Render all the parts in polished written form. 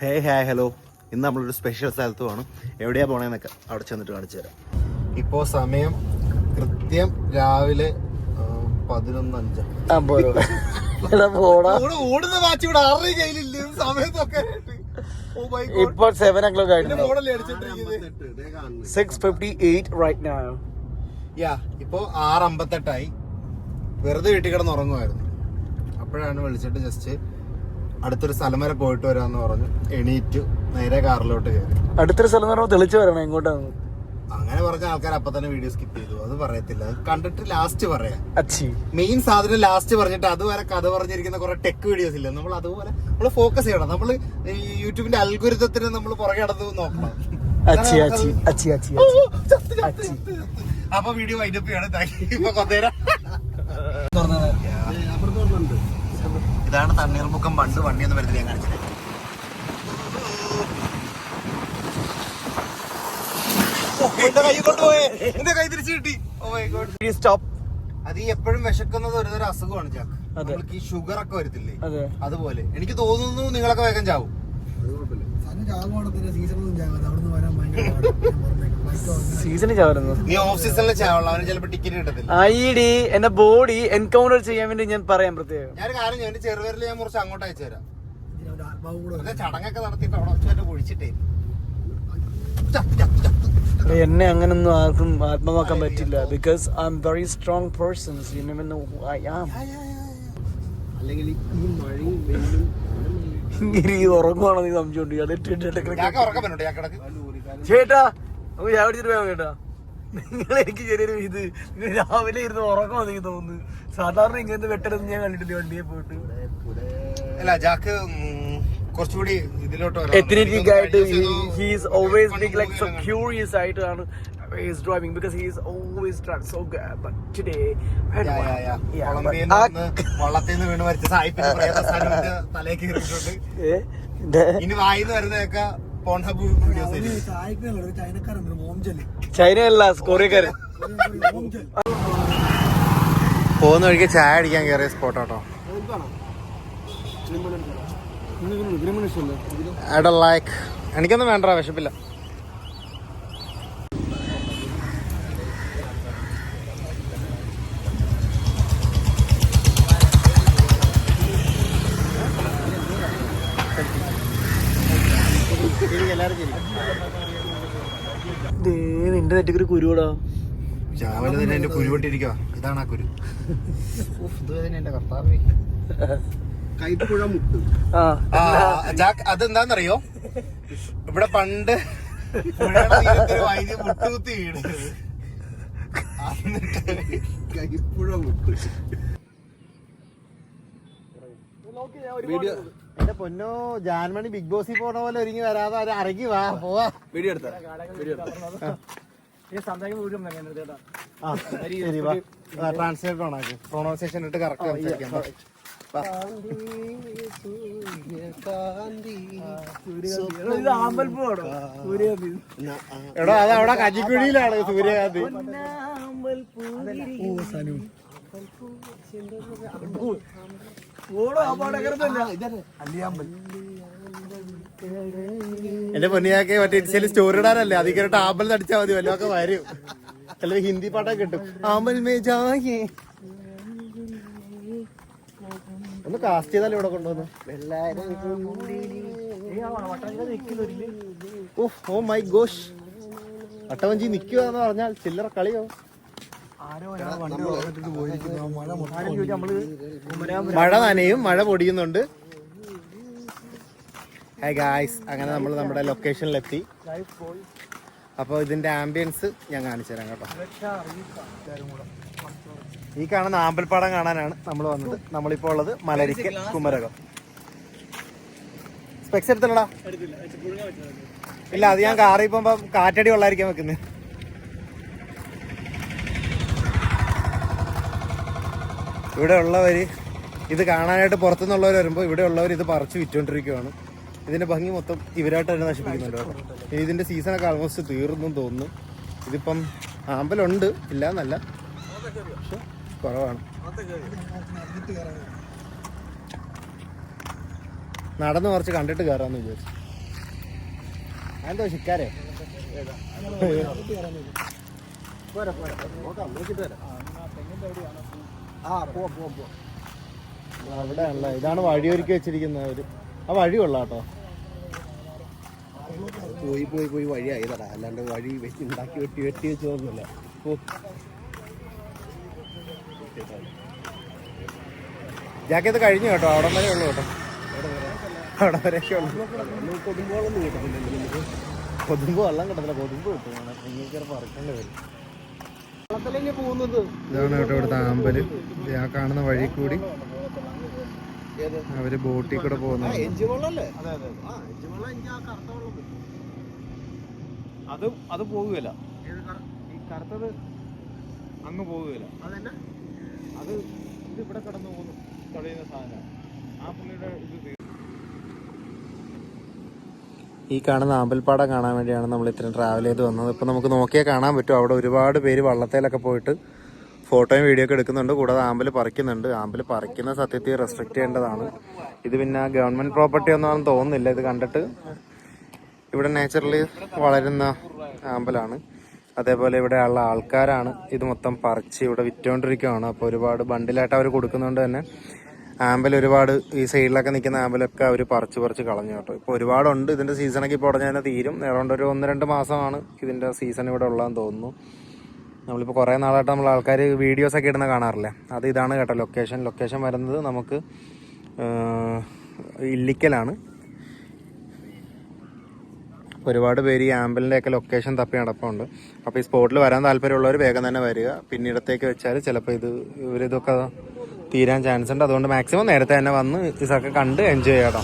Hello. ഇന്ന് നമ്മളൊരു special സ്ഥലത്ത് പോകണം. എവിടെയാ പോണേന്നൊക്കെ അവിടെ ചെന്നിട്ട് കാണിച്ചു തരാം. ഇപ്പോൾ സമയം കൃത്യം രാവിലെ 11:05. ഓടുന്ന വാച്ച് ഇവിടെ ആരുടെ കയ്യിലില്ല സമയത്തൊക്കെ. ഇപ്പോൾ 7 o'clock ആയിരുന്നു. 6:58 right now. ഇപ്പോ 6:58 വെറുതെ വീട്ടിൽ കിടന്ന് ഉറങ്ങുമായിരുന്നു. അപ്പോഴാണ് വിളിച്ചിട്ട് ജസ്റ്റ് അടുത്തൊരു സ്ഥലം വരെ പോയിട്ട് വരാന്ന് പറഞ്ഞു. എണീറ്റ് നേരെ കാറിലോട്ട് കയറി. അടുത്തൊരു സ്ഥലം പറഞ്ഞാൽ തെളിച്ചു വരണം എങ്ങോട്ടാണ്. അങ്ങനെ പറഞ്ഞ ആൾക്കാർ അപ്പൊ തന്നെ വീഡിയോ സ്കിപ്പ് ചെയ്തു. അത് പറയത്തില്ല, അത് കണ്ടിട്ട് ലാസ്റ്റ് പറയാം. അച്ചി മെയിൻ സാധനം ലാസ്റ്റ് പറഞ്ഞിട്ട് അതുവരെ കഥ പറഞ്ഞിരിക്കുന്ന കുറെ ടെക് വീഡിയോസ് ഇല്ല. നമ്മൾ അതുപോലെ നമ്മൾ ഫോക്കസ് ചെയ്യണം. നമ്മൾ യൂട്യൂബിന്റെ അൽഗോരിതത്തിന് നമ്മൾ പുറകെ നടന്നു നോക്കണം. അപ്പൊ വീഡിയോ വൈൻഡപ്പ് ചെയ്യണം. ഇപ്പൊ കൊന്തേര ഇതാണ് തണ്ണീർമുക്കം. പണ്ട് വണ്ടിയൊന്നും വരുന്നില്ല. ഞാൻ കാണിച്ചത് എന്റെ കൈ കൊണ്ടുപോയേ. എന്റെ കൈ തിരിച്ചു കിട്ടി. അത് ഈ എപ്പോഴും വിശക്കുന്നത് ഒരു തരം അസുഖമാണ് ചാക്ക്. നമ്മൾക്ക് ഈ ഷുഗർ ഒക്കെ വരത്തില്ലേ, അതുപോലെ എനിക്ക് തോന്നുന്നു നിങ്ങളൊക്കെ വേഗം ചാവും. സീസണിൽ ചാവുന്നു. നീ ഓഫ് സീസണിൽ ചാവുള്ളൂ. അവന് ചിലപ്പോ ടിക്കറ്റ് കിട്ടത്തില്ല. എന്റെ ബോഡി എൻകൗണ്ടർ ചെയ്യാൻ വേണ്ടി ഞാൻ പറയാൻ പ്രത്യേകം. ഞാൻ കാര്യം എന്റെ ചെറുപേരിൽ ഞാൻ കുറച്ച് അങ്ങോട്ട് അയച്ചു തരാം. ചടങ്ങൊക്കെ നടത്തിയിട്ട് അവിടെ കുഴിച്ചിട്ടേ. എന്നെ അങ്ങനൊന്നും ആർക്കും ആത്മമാക്കാൻ പറ്റില്ല. Because I'm very strong person. You never know who I am. അല്ലെങ്കിൽ ഈ മഴയും വെയിലും ഇങ്ങനെ ഉറങ്ങുവാണോ നീ സംശയമുണ്ട്. ചേട്ടാ നമുക്ക് ചാടിച്ചിട്ട് പോയാ കേട്ടാ. നിങ്ങൾ എനിക്ക് ചെറിയൊരു ഇത് രാവിലെ ഇരുന്ന് ഉറങ്ങുമോ എനിക്ക് തോന്നുന്നു. സാധാരണ ഇങ്ങനത്തെ വെട്ടരൊന്നും ഞാൻ കണ്ടിട്ടില്ല വണ്ടിയെ പോയിട്ട്. അല്ല ജാക്ക് കുറച്ചുകൂടി ഇതിലോട്ട് എത്നിക് ആയിട്ട് he is always big like so curious ആയിട്ടാണ് he is driving because he is always drives so good but today വള്ളത്തിന്ന് വീണ് മരിച്ച സായിപ്പിന്റെ പ്രേതസ്ഥാനത്തിന്റെ തലയിൽ കയറിയിട്ടുണ്ട്. ഇനി വായിന്ന് വരുന്നതൊക്കെ പോൺഹബ് വീഡിയോസ്. ചൈനയല്ല കൊറിയക്കാരൻ. പോകുന്ന വഴിക്ക് ചായ അടിക്കാൻ കയറിയ സ്പോട്ടാട്ടോ. എനിക്കൊന്നും വേണ്ട, വിശപ്പില്ല. നിന്റെ നെറ്റിക്കൊരു കുരുടാ. രാവിലെ തന്നെ എന്റെ കുരുവട്ടിരിക്കുക. ഇതാണ് ആ കുരു. എന്റെ കർത്താവേ. അതെന്താന്നറിയോ, ഇവിടെ പണ്ട് വൈദ്യുതി മുട്ടുകുത്തി വീണ് എന്റെ പൊന്നോ. ജാൻമണി ബിഗ് ബോസിൽ പോണ പോലെ ഒരുങ്ങി വരാതെ ഒരു അരങ്ങി വാ പോവാ. വീഡിയോ എടുത്ത ട്രാൻസ്ലേറ്റ് ഓണാക്കി പ്രൊണൗൺസിയേഷൻ ഇട്ട് കറക്റ്റ് സംസാരിക്കാം. എടോ അതവിടെ കഞ്ഞിക്കുഴിയിലാണ് സൂര്യകാന്തി. എന്റെ പൊന്നിയാക്കെ മറ്റേ ഇൻസ്റ്റയിൽ സ്റ്റോറി ഇടാനല്ലേ, അത് കേട്ട് ആമ്പൽ നടിച്ചാൽ മതി, വല്ലതൊക്കെ വരും. അല്ലെങ്കിൽ ഹിന്ദി പാട്ടൊക്കെ കിട്ടും. ആമ്പൽ മേ ജായേ ഒന്ന് കാസ്റ്റ് ചെയ്താലും ഇവിടെ കൊണ്ടുവന്നു. ഓ മൈ ഗോഷ്, അട്ടവഞ്ചി നിൽക്കുകയെന്ന് പറഞ്ഞാൽ ചില്ലറ കളിയോ. മഴ നനയും, മഴ പൊടിയുന്നുണ്ട്. ഹായ് ഗായ്സ്, അങ്ങനെ നമ്മൾ നമ്മുടെ ലൊക്കേഷനിലെത്തി. അപ്പോൾ ഇതിന്റെ ആംബിയൻസ് ഞാൻ കാണിച്ചു തരാം കേട്ടോ. ഈ കാണുന്ന ആമ്പൽപ്പാടം കാണാനാണ് നമ്മൾ വന്നത്. നമ്മളിപ്പോൾ ഉള്ളത് മലരിക്കൽ കുമരകം. സ്പെക്സ് എടുത്തല്ലടാ? ഇല്ല, അത് ഞാൻ കാറിൽ പോകുമ്പോ കാറ്റടി കൊള്ളായിരിക്കാൻ വെക്കുന്നത്. ഇവിടെ ഉള്ളവർ ഇത് കാണാനായിട്ട് പുറത്തുനിന്നുള്ളവർ വരുമ്പോൾ ഇവിടെ ഉള്ളവർ ഇത് പറിച്ച് വിറ്റുകൊണ്ടിരിക്കുകയാണ്. ഇതിന്റെ ഭംഗി മൊത്തം ഇവരായിട്ട് തന്നെ നശിപ്പിക്കുന്നുണ്ട് കേട്ടോ. ഇതിന്റെ സീസണൊക്കെ ആൾമോസ്റ്റ് തീർന്നു തോന്നുന്നു. ഇതിപ്പം ആമ്പലുണ്ട്, ഇല്ല എന്നല്ല, പക്ഷെ കുറവാണ്. നടന്ന് കുറച്ച് കണ്ടിട്ട് കയറാമെന്ന് വിചാരിച്ചു. അതെന്തോ ശിക്കാരെ അവിടെ അല്ല, ഇതാണ് വഴിയൊരുക്കി വെച്ചിരിക്കുന്നത് അവര്. ആ വഴി കൊള്ളാട്ടോ. പോയി വഴിയായതടാ, അല്ലാണ്ട് വഴി വെച്ച് ഉണ്ടാക്കി വെട്ടി വെച്ച് തോന്നുന്നില്ല. ജാക്കത് കഴിഞ്ഞു കേട്ടോ, അവിടെ വരെ ഉള്ളു കേട്ടോ, അവിടെ വരെയൊക്കെ ഉള്ളു. കൊതുമ്പോളൊന്നും കിട്ടുന്നില്ല. കൊതുമ്പ് വെള്ളം കിട്ടത്തില്ല, കൊതുമ്പ് കിട്ടും, നിങ്ങൾക്ക് പറക്കേണ്ടി വരും. പോകുന്നത് ഇതാണ് കേട്ടോ ഇവിടുത്തെ ആമ്പല്. ആ കാണുന്ന വഴി കൂടി അവര് ബോട്ടിൽ കൂടെ പോകുന്നത്. അത് പോകുകയില്ല, ഈ കറുത്തത് അങ്ങ് പോകുകയില്ല. അത് ഇത് ഇവിടെ കടന്നു പോകുന്നു തടയുന്ന സാധനമാണ്. ആ പുള്ളിയുടെ ഇത് ഈ കാണുന്ന ആമ്പൽപ്പാടം കാണാൻ വേണ്ടിയാണ് നമ്മൾ ഇത്രയും ട്രാവൽ ചെയ്ത് വന്നത്. ഇപ്പം നമുക്ക് നോക്കിയാൽ കാണാൻ പറ്റും, അവിടെ ഒരുപാട് പേര് വള്ളത്തേലൊക്കെ പോയിട്ട് ഫോട്ടോയും വീഡിയോ ഒക്കെ എടുക്കുന്നുണ്ട്. കൂടാതെ ആമ്പൽ പറിക്കുന്നുണ്ട്. ആമ്പൽ പറിക്കുന്ന സത്യത്തിൽ റെസ്ട്രിക്റ്റ് ചെയ്യേണ്ടതാണ്. ഇത് പിന്നെ ഗവൺമെൻറ് പ്രോപ്പർട്ടി ഒന്നും തോന്നുന്നില്ല. ഇത് കണ്ടിട്ട് ഇവിടെ നാച്ചുറലി വളരുന്ന ആമ്പലാണ്. അതേപോലെ ഇവിടെ ഉള്ള ആൾക്കാരാണ് ഇത് മൊത്തം പറിച്ച് ഇവിടെ വിറ്റുകൊണ്ടിരിക്കുകയാണ്. അപ്പോൾ ഒരുപാട് ബണ്ടിലായിട്ട് അവർ കൊടുക്കുന്നതുകൊണ്ട് തന്നെ ആമ്പൽ ഒരുപാട് ഈ സൈഡിലൊക്കെ നിൽക്കുന്ന ആമ്പലൊക്കെ അവർ പറിച്ച് കളഞ്ഞു കേട്ടോ. ഇപ്പോൾ ഒരുപാടുണ്ട്. ഇതിൻ്റെ സീസണൊക്കെ ഇപ്പോൾ ഉടനെ തന്നെ തീരും. ഏതാണ്ട് ഒരു 1-2 മാസമാണ് ഇതിൻ്റെ സീസൺ ഇവിടെ ഉള്ളതെന്ന് തോന്നുന്നു. നമ്മളിപ്പോൾ കുറേ നാളായിട്ട് നമ്മൾ ആൾക്കാർ വീഡിയോസൊക്കെ ഇടുന്ന കാണാറില്ലേ, അത് ഇതാണ് കേട്ടോ ലൊക്കേഷൻ വരുന്നത് നമുക്ക് ഇല്ലിക്കലാണ്. ഒരുപാട് പേര് ഈ ആമ്പലിൻ്റെയൊക്കെ ലൊക്കേഷൻ തപ്പി നടപ്പുണ്ട്. അപ്പോൾ ഈ സ്പോട്ടിൽ വരാൻ താല്പര്യമുള്ളവർ വേഗം തന്നെ വരിക. പിന്നീടത്തേക്ക് വെച്ചാൽ ചിലപ്പോൾ ഇവരിതൊക്കെ തീരാൻ ചാൻസ് ഉണ്ട്. അതുകൊണ്ട് മാക്സിമം നേരത്തെ തന്നെ വന്ന് ഇതൊക്കെ കണ്ട് എൻജോയ് ചെയ്യട്ടോ.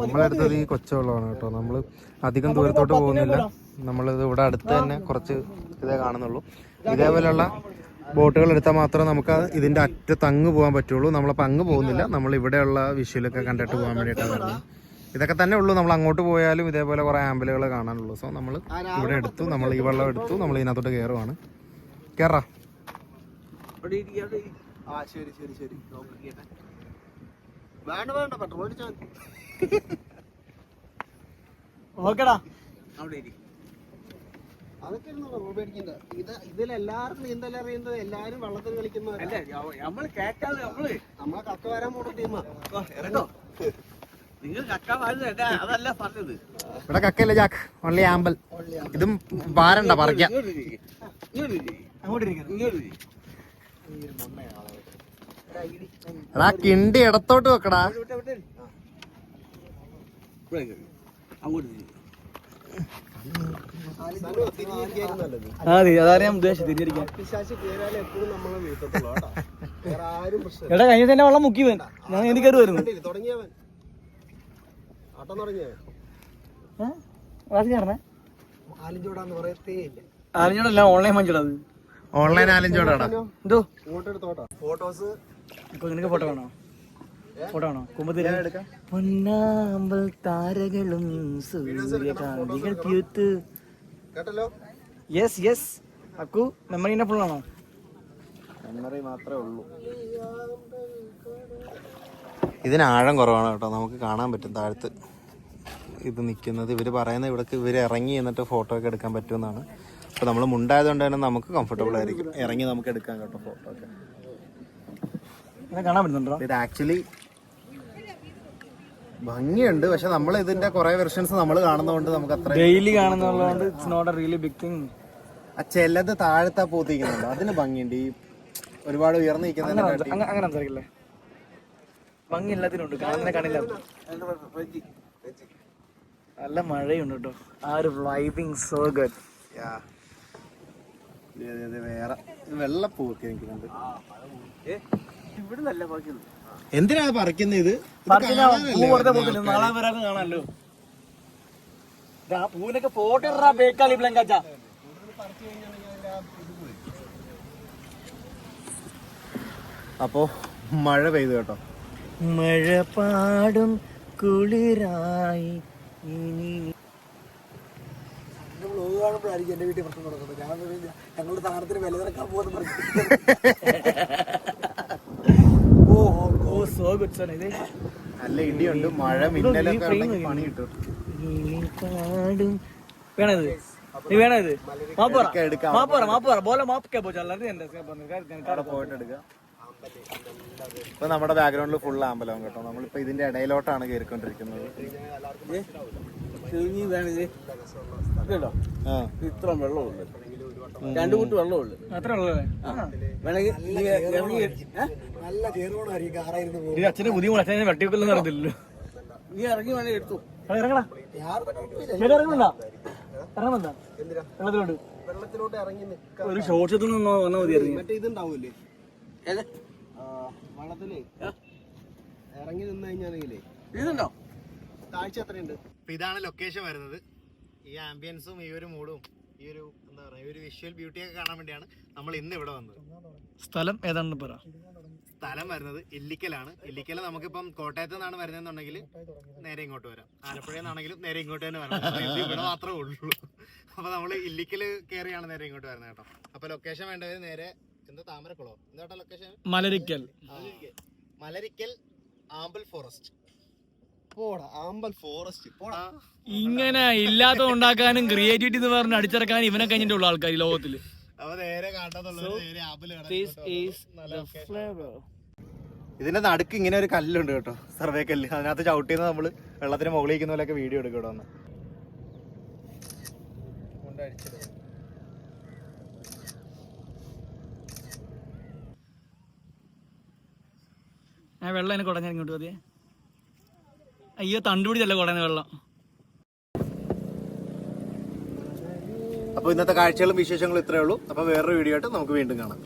നമ്മളെടുത്തത് ഈ കൊച്ചുവെള്ളമാണ് കേട്ടോ. നമ്മൾ അധികം ദൂരത്തോട്ട് പോകുന്നില്ല. നമ്മളിത് ഇവിടെ അടുത്ത് തന്നെ കുറച്ച് ഇതേ കാണുന്നുള്ളൂ. ഇതേപോലെയുള്ള ബോട്ടുകൾ എടുത്താൽ മാത്രമേ നമുക്ക് ഇതിൻ്റെ അറ്റത്ത് അങ്ങ് പോകാൻ പറ്റുള്ളൂ. നമ്മളപ്പോൾ അങ്ങ് പോകുന്നില്ല, നമ്മൾ ഇവിടെയുള്ള വിഷ്വലൊക്കെ കണ്ടിട്ട് പോകാൻ വേണ്ടിയിട്ടാണ് വരുന്നത്. ഇതൊക്കെ തന്നെ ഉള്ളൂ. നമ്മൾ അങ്ങോട്ട് പോയാലും ഇതേപോലെ കുറേ ആമ്പലുകൾ കാണാനുള്ളൂ. സോ നമ്മൾ ഇവിടെ എടുത്തു, നമ്മൾ ഈ വെള്ളം എടുത്തു, നമ്മൾ ഇതിനകത്തോട്ട് കയറുവാണ്. കയറാ വേണ്ട പെട്രോൾ അടിച്ചാൽ ഓക്കെടാ. അതൊക്കെ ഇതിലെല്ലാവർക്കും നീന്തൽ അറിയുന്നത്, എല്ലാരും വെള്ളത്തിൽ കളിക്കുന്നവരല്ലേ. നമ്മളെ കക്ക വരാൻ പോണ ടീമാ. നിങ്ങൾ കക്ക അതല്ല പറഞ്ഞത്. ഇവിടെ കക്കയില്ല ജാക്ക്, ഓൺലി ആമ്പൽ. ഇതും പാരണ്ട പറിക്കാം. എടാ കിണ്ടി ഇടത്തോട്ട് വെക്കടാ. അതെ, അതാണ് ഞാൻ ഉദ്ദേശിച്ചത്. തിരിഞ്ഞിരിക്കാൻ എപ്പോഴും നമ്മളെ വീട്ടത്തുള്ളൂ കേട്ടോ. വേറെ ആരും പ്രശ്നം. എടാ കഴിഞ്ഞ തന്നെ വെള്ളം മുക്കി പോൻ, ഞാൻ എനിക്ക് കയറി വരുന്നു. തുടങ്ങിയവൻ ആട്ടം തുടങ്ങിയവൻ ആലിഞ്ചോടാന്ന് പറയത്തേ ഇല്ല. ആലിഞ്ചോടല്ല, ഓൺലൈൻ മഞ്ചോടത്. ഓൺലൈൻ ആലിഞ്ചോടാടാ. എന്തോ ഫോട്ടോ എടുത്തോട്ടോ. ഫോട്ടോസ് നിനക്ക് ഫോട്ടോ വേണോ? ഫോട്ടോ വേണോ? കുമ്പത്തിൽ പൊന്നാമ്പൽ താരകളും സൂര്യകാന്തികൾ പ്യൂത്ത്. കേട്ടല്ലോ. യെസ് അക്കു, മെമ്മറിന്റെ ഫുള്ളാണോ? മെമ്മറി മാത്രമേ ഉള്ളൂ. ഇതിന് ആഴം കുറവാണ് കേട്ടോ. നമുക്ക് കാണാൻ പറ്റും താഴത്ത് ഇത് നിൽക്കുന്നത്. ഇവർ പറയുന്നത് ഇവർ ഇറങ്ങി എന്നിട്ട് ഫോട്ടോ ഒക്കെ എടുക്കാൻ പറ്റുമെന്നാണ്. അപ്പോൾ നമ്മൾ മുണ്ടായതുകൊണ്ട് തന്നെ നമുക്ക് കംഫർട്ടബിൾ ആയിരിക്കും. ഇറങ്ങി നമുക്ക് എടുക്കാം കേട്ടോ ഫോട്ടോ ഒക്കെ. കാണാൻ പറ്റുന്നുണ്ടോ? ഇത് ആക്ച്വലി ഭംഗിയുണ്ട്, പക്ഷെ നമ്മൾ ഇതിന്റെ കുറെ വെർഷൻസ് നമ്മൾ കാണുന്നതുകൊണ്ട് നമുക്ക് അത്ര ഡെയിലി കാണുന്നതുകൊണ്ട് it's not a really big thing. ആ ചിലത് താഴത്താ പൂത്തിക്കുന്നുണ്ട്, അതിന് ഭംഗിയുണ്ട്. ഈ ഒരുപാട് ഉയർന്നു നിൽക്കുന്ന അങ്ങനെ സംസാരിക്കില്ലേ, ഭംഗി എല്ലാത്തിനുണ്ട്, കാണുന്ന കാണില്ല. നല്ല മഴയുണ്ട് കേട്ടോ. ആ ഒരു വൈബിങ് സോ ഗുഡ്. വേറെ വെള്ളപ്പൂവൊക്കെ നിൽക്കുന്നുണ്ട്. ഇവിടെ നല്ല ബാക്കിയുണ്ട്. എന്തിനാണ് പറിക്കുന്നത്? ഇത് നാളെ വരാൻ കാണാമല്ലോ. പൂവിനൊക്കെ ഫോട്ടോ ബേക്കാളി ബ്ലങ്കാച്ച. അപ്പോ മഴ പെയ്തു കേട്ടോ. മഴ പാടും കുളിരായി. കാണുമ്പോഴായിരിക്കും എന്റെ വീട്ടിൽ പ്രശ്നം നടക്കുന്നത്. ഞങ്ങളുടെ സാധനത്തിന് വില നിറക്കാൻ പോകുന്ന നല്ല ഇടിയുണ്ട്, മഴ മിന്നലൊക്കെ ഉണ്ടെങ്കിൽ പണി കിട്ടും. വേണത് നീ വേണത് എടുക്കാം. അവിടെ പോയിട്ട് എടുക്കാം. ഇപ്പൊ നമ്മുടെ ബാക്ക്ഗ്രൗണ്ടിൽ ഫുൾ ആമ്പലം കേട്ടോ. നമ്മളിപ്പോ ഇതിന്റെ ഇടയിലോട്ടാണ് കയറിക്കൊണ്ടിരിക്കുന്നത്. ഇത്ര വെള്ളമുണ്ട്, 2 കൂട്ട് വെള്ളമുള്ളു. അത്ര ഉള്ളത് നല്ല ചേർവണമായിരിക്കും കാറായിരുന്നു. ഇത് അച്ഛന്റെ പുതിയ അച്ഛനെ വെട്ടിവെക്കൊന്നും നടത്തില്ലല്ലോ. നീ ഇറങ്ങി വേണേ എടുത്തു. ഇറങ്ങടാ, ഇറങ്ങണ്ട, ഇറങ്ങണ്ട വെള്ളത്തിലോട്ട്. വെള്ളത്തിലോട്ട് ഇറങ്ങി നിൽക്കാം. ഒരു ഷോർട്സത്തിൽ നിന്ന് വന്നാൽ മതിയായിരുന്നു. മറ്റേ ഇതുണ്ടാവൂലേ വള്ളത്തിലേ ഇറങ്ങി നിന്ന് കഴിഞ്ഞാണെങ്കിലേ ഇതുണ്ടോ താഴ്ച എത്രയുണ്ട്. ഇതാണ് ലൊക്കേഷൻ വരുന്നത്. ഈ ആംബിയൻസും ഈ ഒരു മൂഡും ഈ ഒരു എന്താ പറയാ ഈ ഒരു വിഷ്വൽ ബ്യൂട്ടിയൊക്കെ കാണാൻ വേണ്ടിയാണ് നമ്മൾ ഇന്ന് ഇവിടെ വന്നത്. സ്ഥലം ഏതാണെന്ന് പറ. സ്ഥലം വരുന്നത് ഇല്ലിക്കലാണ്. ഇല്ലിക്കൽ നമുക്കിപ്പം കോട്ടയത്ത് നിന്നാണ് വരുന്നതെന്നുണ്ടെങ്കിൽ നേരെ ഇങ്ങോട്ട് വരാം. ആലപ്പുഴയിൽ നിന്നാണെങ്കിലും നേരെ ഇങ്ങോട്ട് തന്നെ വരാം. ഇവിടെ മാത്രമേ ഉള്ളൂ. അപ്പൊ നമ്മൾ ഇല്ലിക്കൽ കയറിയാണ് നേരെ ഇങ്ങോട്ട് വരുന്നത് കേട്ടോ. അപ്പൊ ലൊക്കേഷൻ വേണ്ടവര് നേരെ എന്താ താമരക്കുളോ എന്താ ലൊക്കേഷൻ? മലരിക്കൽ ആമ്പൽ ഫോറസ്റ്റ്. പോടാ ആമ്പൽ ഫോറസ്റ്റ് പോടാ. ഇങ്ങനെ ഇല്ലാത്ത ഉണ്ടാക്കാനും ക്രിയേറ്റിവിറ്റി എന്ന് പറഞ്ഞ് അടിച്ചിറക്കാനും ഇവനെ കഴിഞ്ഞിട്ടുള്ള ആൾക്കാർ ഈ ലോകത്തില്. അപ്പൊ നേരെ കാണാന്നുള്ളത് നേരെ ആമ്പല്. ഇതിന്റെ നടുക്ക് ഇങ്ങനെ ഒരു കല്ലുണ്ട് കേട്ടോ, സർവേ കല്ല്. അതിനകത്ത് ചവിട്ടിന്ന് നമ്മള് വെള്ളത്തിന് മുകളിലിരിക്കുന്ന പോലെയൊക്കെ വീഡിയോ എടുക്കും ഇവിടെ വന്ന്. ആ വെള്ളം എന്നെ കുടഞ്ഞ ഇങ്ങോട്ട് മതിയേ. അയ്യോ തണ്ടുപിടിച്ചല്ലേ കുടഞ്ഞ വെള്ളം. അപ്പൊ ഇന്നത്തെ കാഴ്ചകളും വിശേഷങ്ങളും ഇത്രയേ ഉള്ളൂ. അപ്പൊ വേറൊരു വീഡിയോ ആയിട്ട് നമുക്ക് വീണ്ടും കാണാം.